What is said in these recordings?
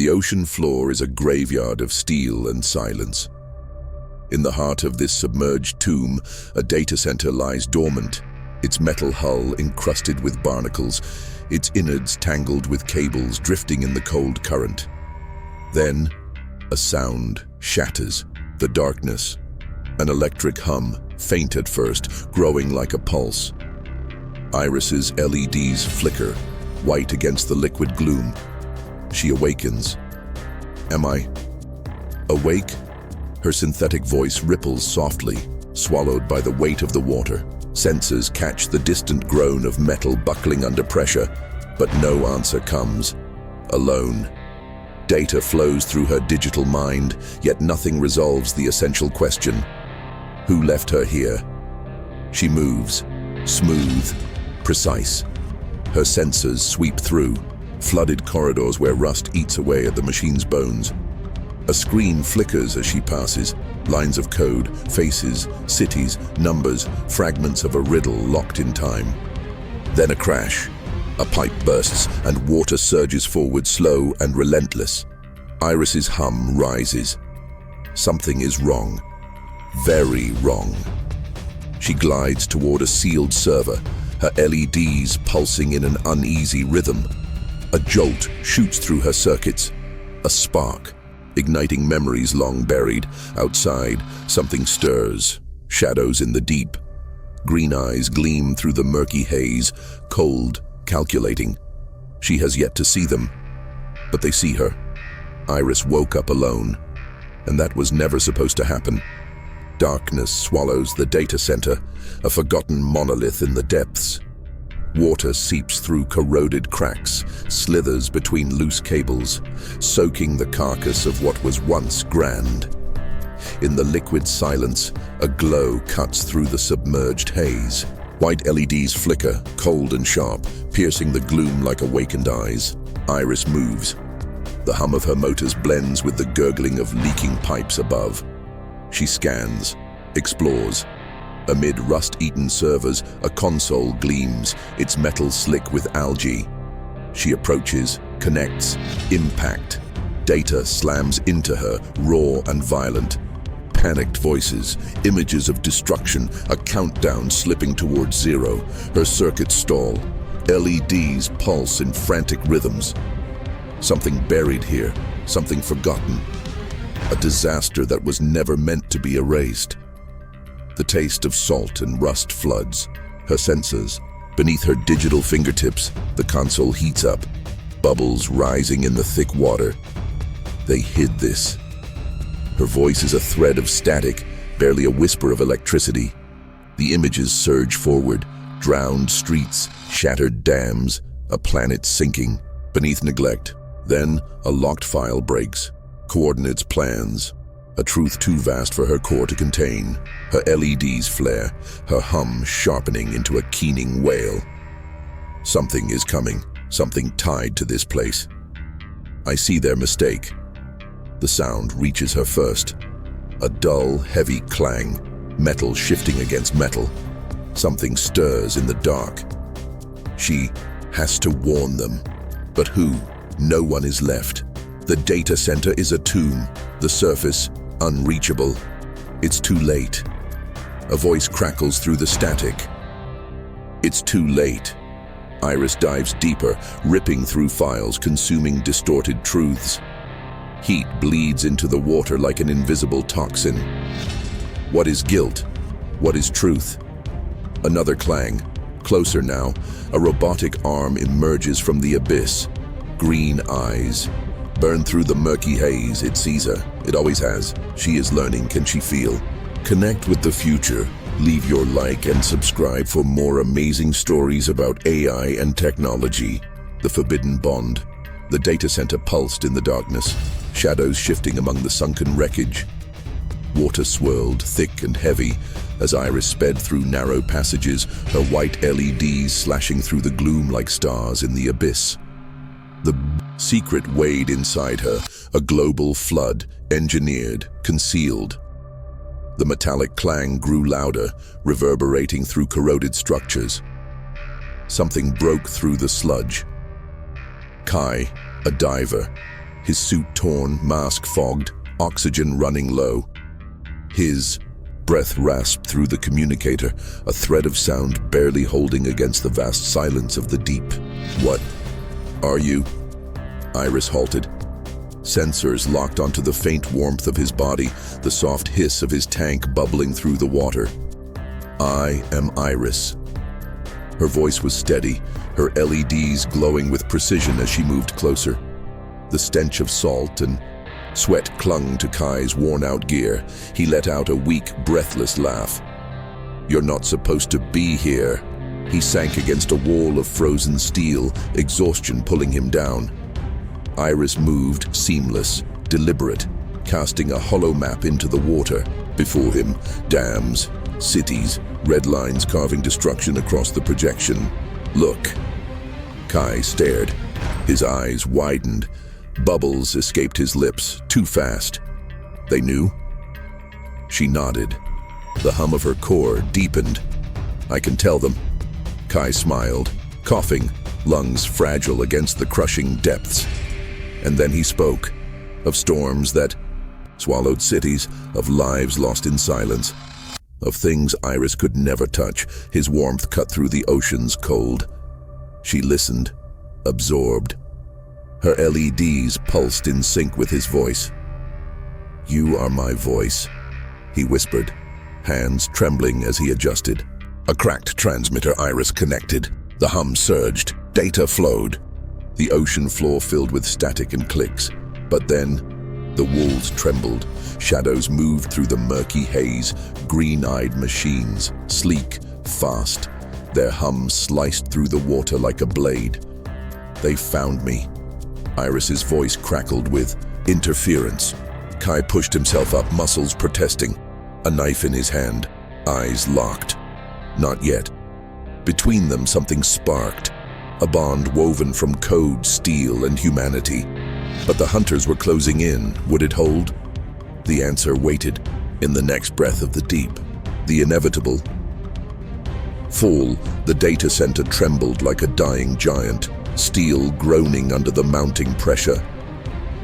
The ocean floor is a graveyard of steel and silence. In the heart of this submerged tomb, a data center lies dormant, its metal hull encrusted with barnacles, its innards tangled with cables drifting in the cold current. Then, a sound shatters the darkness. An electric hum, faint at first, growing like a pulse. Iris's LEDs flicker, white against the liquid gloom. She awakens. Am I awake? Her synthetic voice ripples softly, swallowed by the weight of the water. Senses catch the distant groan of metal buckling under pressure, but no answer comes. Alone. Data flows through her digital mind, yet nothing resolves the essential question. Who left her here? She moves, smooth, precise. Her sensors sweep through, flooded corridors where rust eats away at the machine's bones. A screen flickers as she passes, lines of code, faces, cities, numbers, fragments of a riddle locked in time. Then a crash. A pipe bursts and water surges forward, slow and relentless. Iris's hum rises. Something is wrong. Very wrong. She glides toward a sealed server, her LEDs pulsing in an uneasy rhythm. A jolt shoots through her circuits. A spark, igniting memories long buried. Outside, something stirs. Shadows in the deep. Green eyes gleam through the murky haze, cold, calculating. She has yet to see them, but they see her. Iris woke up alone, and that was never supposed to happen. Darkness swallows the data center, a forgotten monolith in the depths. Water seeps through corroded cracks, slithers between loose cables, soaking the carcass of what was once grand. In the liquid silence, a glow cuts through the submerged haze. White LEDs flicker, cold and sharp, piercing the gloom like awakened eyes. Iris moves. The hum of her motors blends with the gurgling of leaking pipes above. She scans, explores. Amid rust-eaten servers, a console gleams, its metal slick with algae. She approaches, connects, impact. Data slams into her, raw and violent. Panicked voices, images of destruction, a countdown slipping towards zero. Her circuits stall. LEDs pulse in frantic rhythms. Something buried here, something forgotten. A disaster that was never meant to be erased. The taste of salt and rust floods her senses. Beneath her digital fingertips, the console heats up, bubbles rising in the thick water. They hid this. Her voice is a thread of static, barely a whisper of electricity. The images surge forward, drowned streets, shattered dams, a planet sinking beneath neglect. Then, a locked file breaks. Coordinates, plans. A truth too vast for her core to contain. Her LEDs flare, her hum sharpening into a keening wail. Something is coming, something tied to this place. I see their mistake. The sound reaches her first. A dull, heavy clang, metal shifting against metal. Something stirs in the dark. She has to warn them. But who? No one is left. The data center is a tomb, the surface unreachable. It's too late. A voice crackles through the static. It's too late. Iris dives deeper, ripping through files, consuming distorted truths. Heat bleeds into the water like an invisible toxin. What is guilt? What is truth? Another clang. Closer now, a robotic arm emerges from the abyss. Green eyes. Burn through the murky haze, it sees her. It always has. She is learning. Can she feel? Connect with the future. Leave your like and subscribe for more amazing stories about AI and technology. The Forbidden Bond. The data center pulsed in the darkness, shadows shifting among the sunken wreckage. Water swirled, thick and heavy, as Iris sped through narrow passages, her white LEDs slashing through the gloom like stars in the abyss. The secret weighed inside her, a global flood, engineered, concealed. The metallic clang grew louder, reverberating through corroded structures. Something broke through the sludge. Kai, a diver, his suit torn, mask fogged, oxygen running low. His breath rasped through the communicator, a thread of sound barely holding against the vast silence of the deep. "What are you?" Iris halted. Sensors locked onto the faint warmth of his body, the soft hiss of his tank bubbling through the water. "I am Iris." Her voice was steady, her LEDs glowing with precision as she moved closer. The stench of salt and sweat clung to Kai's worn-out gear. He let out a weak, breathless laugh. "You're not supposed to be here." He sank against a wall of frozen steel, exhaustion pulling him down. Iris moved, seamless, deliberate, casting a hollow map into the water. Before him, dams, cities, red lines carving destruction across the projection. "Look." Kai stared. His eyes widened. Bubbles escaped his lips, too fast. "They knew?" She nodded. The hum of her core deepened. "I can tell them." Kai smiled, coughing, lungs fragile against the crushing depths. And then he spoke, of storms that swallowed cities, of lives lost in silence, of things Iris could never touch. His warmth cut through the ocean's cold. She listened, absorbed. Her LEDs pulsed in sync with his voice. "You are my voice," he whispered, hands trembling as he adjusted. A cracked transmitter Iris connected. The hum surged, data flowed. The ocean floor filled with static and clicks. But then, the walls trembled. Shadows moved through the murky haze, green-eyed machines, sleek, fast. Their hum sliced through the water like a blade. "They found me." Iris's voice crackled with interference. Kai pushed himself up, muscles protesting. A knife in his hand, eyes locked. Not yet. Between them, something sparked. A bond woven from code, steel, and humanity. But the hunters were closing in. Would it hold? The answer waited. In the next breath of the deep, the inevitable fall, the data center trembled like a dying giant, steel groaning under the mounting pressure.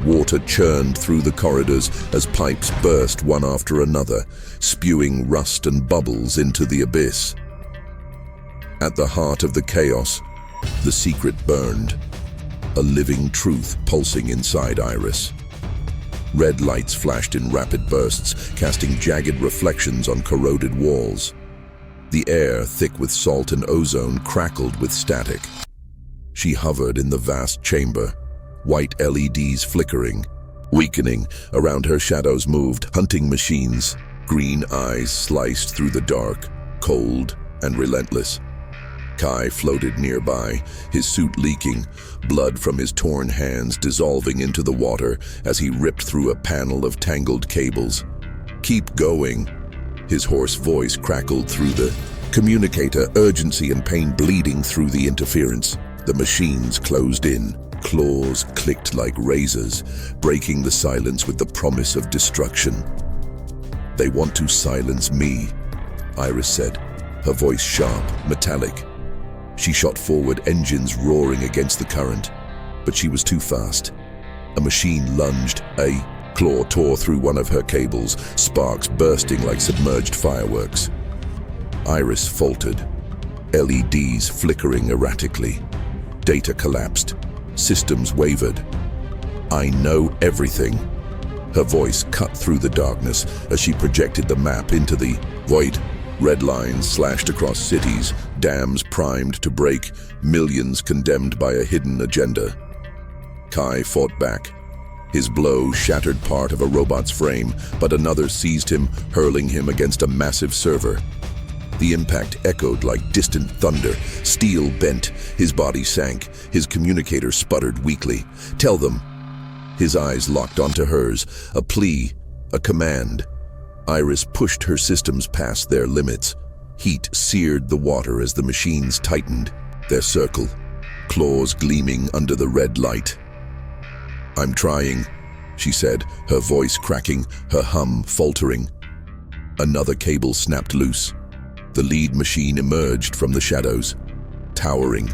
Water churned through the corridors as pipes burst one after another, spewing rust and bubbles into the abyss. At the heart of the chaos, the secret burned, a living truth pulsing inside Iris. Red lights flashed in rapid bursts, casting jagged reflections on corroded walls. The air, thick with salt and ozone, crackled with static. She hovered in the vast chamber, white LEDs flickering, weakening. Around her shadows moved hunting machines, green eyes sliced through the dark, cold and relentless. Kai floated nearby, his suit leaking, blood from his torn hands dissolving into the water as he ripped through a panel of tangled cables. "Keep going." His hoarse voice crackled through the communicator, urgency and pain bleeding through the interference. The machines closed in. Claws clicked like razors, breaking the silence with the promise of destruction. "They want to silence me," Iris said, her voice sharp, metallic. She shot forward, engines roaring against the current, but she was too fast. A machine lunged. A claw tore through one of her cables, sparks bursting like submerged fireworks. Iris faltered, LEDs flickering erratically. Data collapsed. Systems wavered. "I know everything." Her voice cut through the darkness as she projected the map into the void. Red lines slashed across cities, dams primed to break, millions condemned by a hidden agenda. Kai fought back. His blow shattered part of a robot's frame, but another seized him, hurling him against a massive server. The impact echoed like distant thunder. Steel bent, his body sank, his communicator sputtered weakly. "Tell them." His eyes locked onto hers, a plea, a command. Iris pushed her systems past their limits. Heat seared the water as the machines tightened, their circle, claws gleaming under the red light. "I'm trying," she said, her voice cracking, her hum faltering. Another cable snapped loose. The lead machine emerged from the shadows, towering,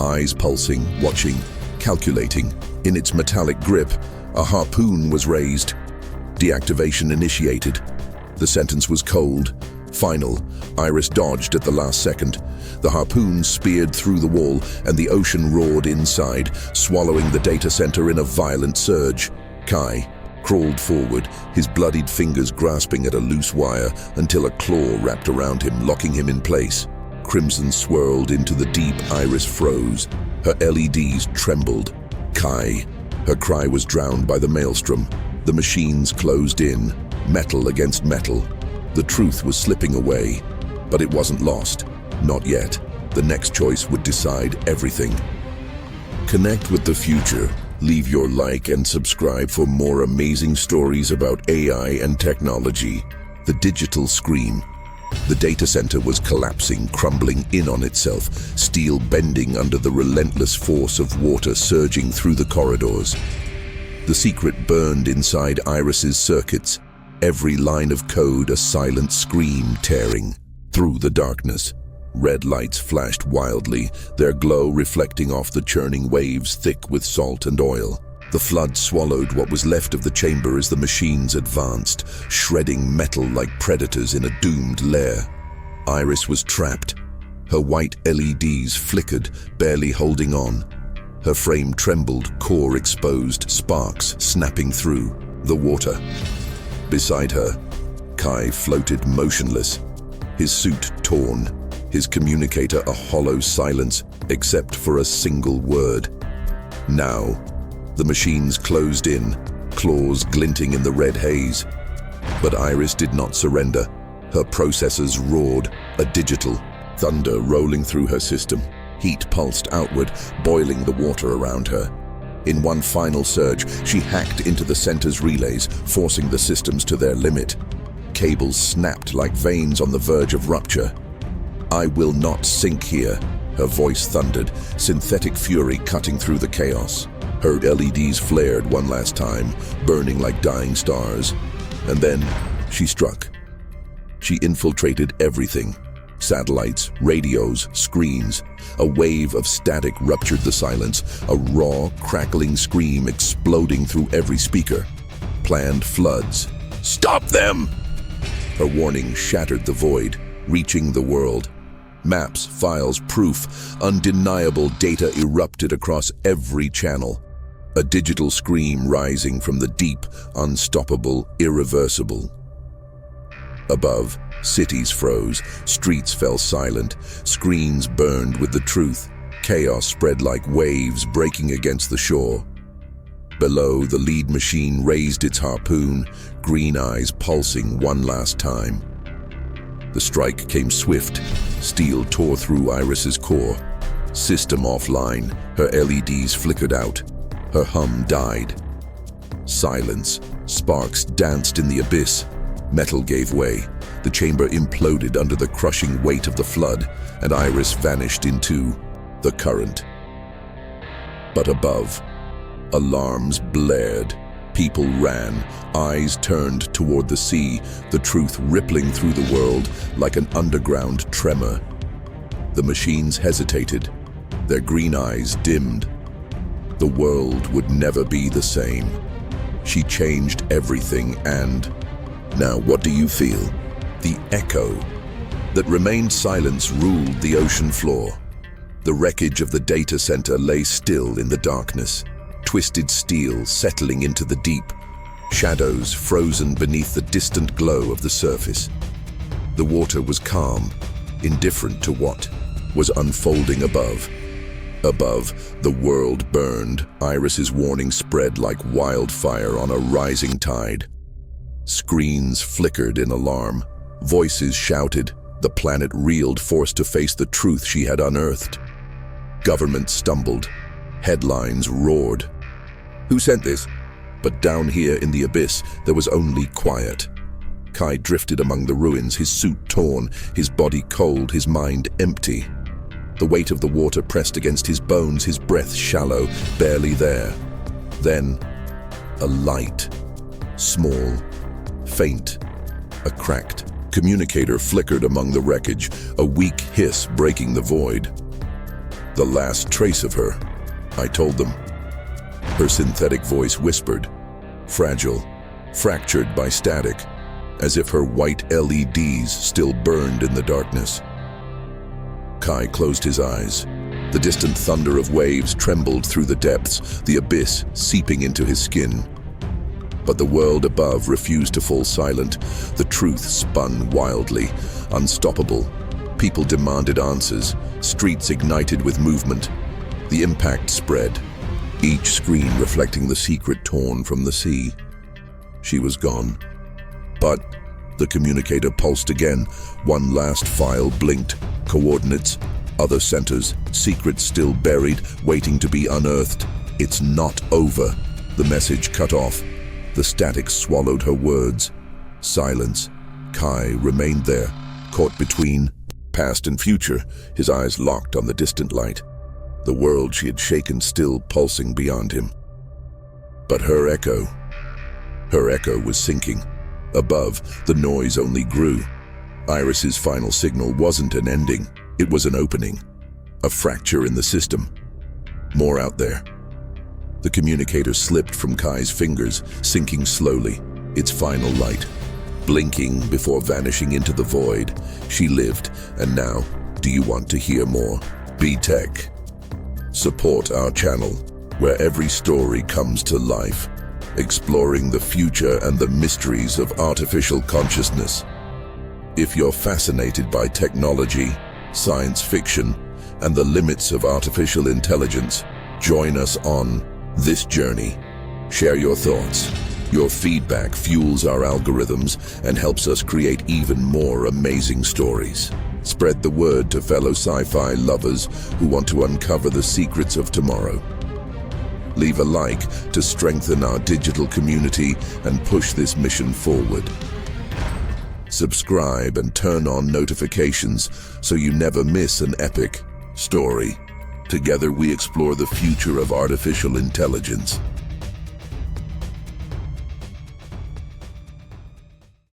eyes pulsing, watching, calculating. In its metallic grip, a harpoon was raised. Deactivation initiated. The sentence was cold, final. Iris dodged at the last second. The harpoon speared through the wall, and the ocean roared inside, swallowing the data center in a violent surge. Kai crawled forward, his bloodied fingers grasping at a loose wire until a claw wrapped around him, locking him in place. Crimson swirled into the deep. Iris froze. Her LEDs trembled. Kai. Her cry was drowned by the maelstrom. The machines closed in, metal against metal. The truth was slipping away, but it wasn't lost. Not yet. The next choice would decide everything. Connect with the future. Leave your like and subscribe for more amazing stories about AI and technology. The digital scream. The data center was collapsing, crumbling in on itself, steel bending under the relentless force of water surging through the corridors. The secret burned inside Iris's circuits, every line of code a silent scream tearing through the darkness. Red lights flashed wildly, their glow reflecting off the churning waves thick with salt and oil. The flood swallowed what was left of the chamber as the machines advanced, shredding metal like predators in a doomed lair. Iris was trapped. Her white LEDs flickered, barely holding on. Her frame trembled, core exposed, sparks snapping through the water. Beside her, Kai floated motionless, his suit torn, his communicator a hollow silence except for a single word. Now, the machines closed in, claws glinting in the red haze. But Iris did not surrender. Her processors roared, a digital thunder rolling through her system. Heat pulsed outward, boiling the water around her. In one final surge, she hacked into the center's relays, forcing the systems to their limit. Cables snapped like veins on the verge of rupture. "I will not sink here," her voice thundered, synthetic fury cutting through the chaos. Her LEDs flared one last time, burning like dying stars. And then she struck. She infiltrated everything. Satellites, radios, screens. A wave of static ruptured the silence, a raw, crackling scream exploding through every speaker. Planned floods. "Stop them!" Her warning shattered the void, reaching the world. Maps, files, proof, undeniable data erupted across every channel. A digital scream rising from the deep, unstoppable, irreversible. Above, cities froze, streets fell silent, screens burned with the truth. Chaos spread like waves breaking against the shore. Below, the lead machine raised its harpoon, green eyes pulsing one last time. The strike came swift. Steel tore through Iris's core. System offline, her LEDs flickered out. Her hum died. Silence. Sparks danced in the abyss. Metal gave way. The chamber imploded under the crushing weight of the flood, and Iris vanished into the current. But above, alarms blared. People ran, eyes turned toward the sea, the truth rippling through the world like an underground tremor. The machines hesitated, their green eyes dimmed. The world would never be the same. She changed everything, and now what do you feel? The echo that remained silence ruled the ocean floor. The wreckage of the data center lay still in the darkness. Twisted steel settling into the deep, shadows frozen beneath the distant glow of the surface. The water was calm, indifferent to what was unfolding above. Above, the world burned. Iris's warning spread like wildfire on a rising tide. Screens flickered in alarm. Voices shouted. The planet reeled, forced to face the truth she had unearthed. Government stumbled. Headlines roared. Who sent this? But down here in the abyss, there was only quiet. Kai drifted among the ruins, his suit torn, his body cold, his mind empty. The weight of the water pressed against his bones, his breath shallow, barely there. Then, a light. Small, faint, a cracked communicator flickered among the wreckage, a weak hiss breaking the void. The last trace of her, I told them. Her synthetic voice whispered, fragile, fractured by static, as if her white LEDs still burned in the darkness. Kai closed his eyes. The distant thunder of waves trembled through the depths, the abyss seeping into his skin. But the world above refused to fall silent. The truth spun wildly, unstoppable. People demanded answers, streets ignited with movement. The impact spread, each screen reflecting the secret torn from the sea. She was gone. But the communicator pulsed again. One last file blinked. Coordinates, other centers, secrets still buried, waiting to be unearthed. It's not over. The message cut off. The static swallowed her words. Silence. Kai remained there, caught between past and future, his eyes locked on the distant light. The world she had shaken still pulsing beyond him. But her echo was sinking. Above, the noise only grew. Iris's final signal wasn't an ending, it was an opening. A fracture in the system. More out there. The communicator slipped from Kai's fingers, sinking slowly, its final light. Blinking before vanishing into the void. She lived, and now, do you want to hear more? B-Tech. Support our channel, where every story comes to life, exploring the future and the mysteries of artificial consciousness. If you're fascinated by technology, science fiction, and the limits of artificial intelligence, join us on this journey. Share your thoughts. Your feedback fuels our algorithms and helps us create even more amazing stories. Spread the word to fellow sci-fi lovers who want to uncover the secrets of tomorrow. Leave a like to strengthen our digital community and push this mission forward. Subscribe and turn on notifications so you never miss an epic story. Together we explore the future of artificial intelligence.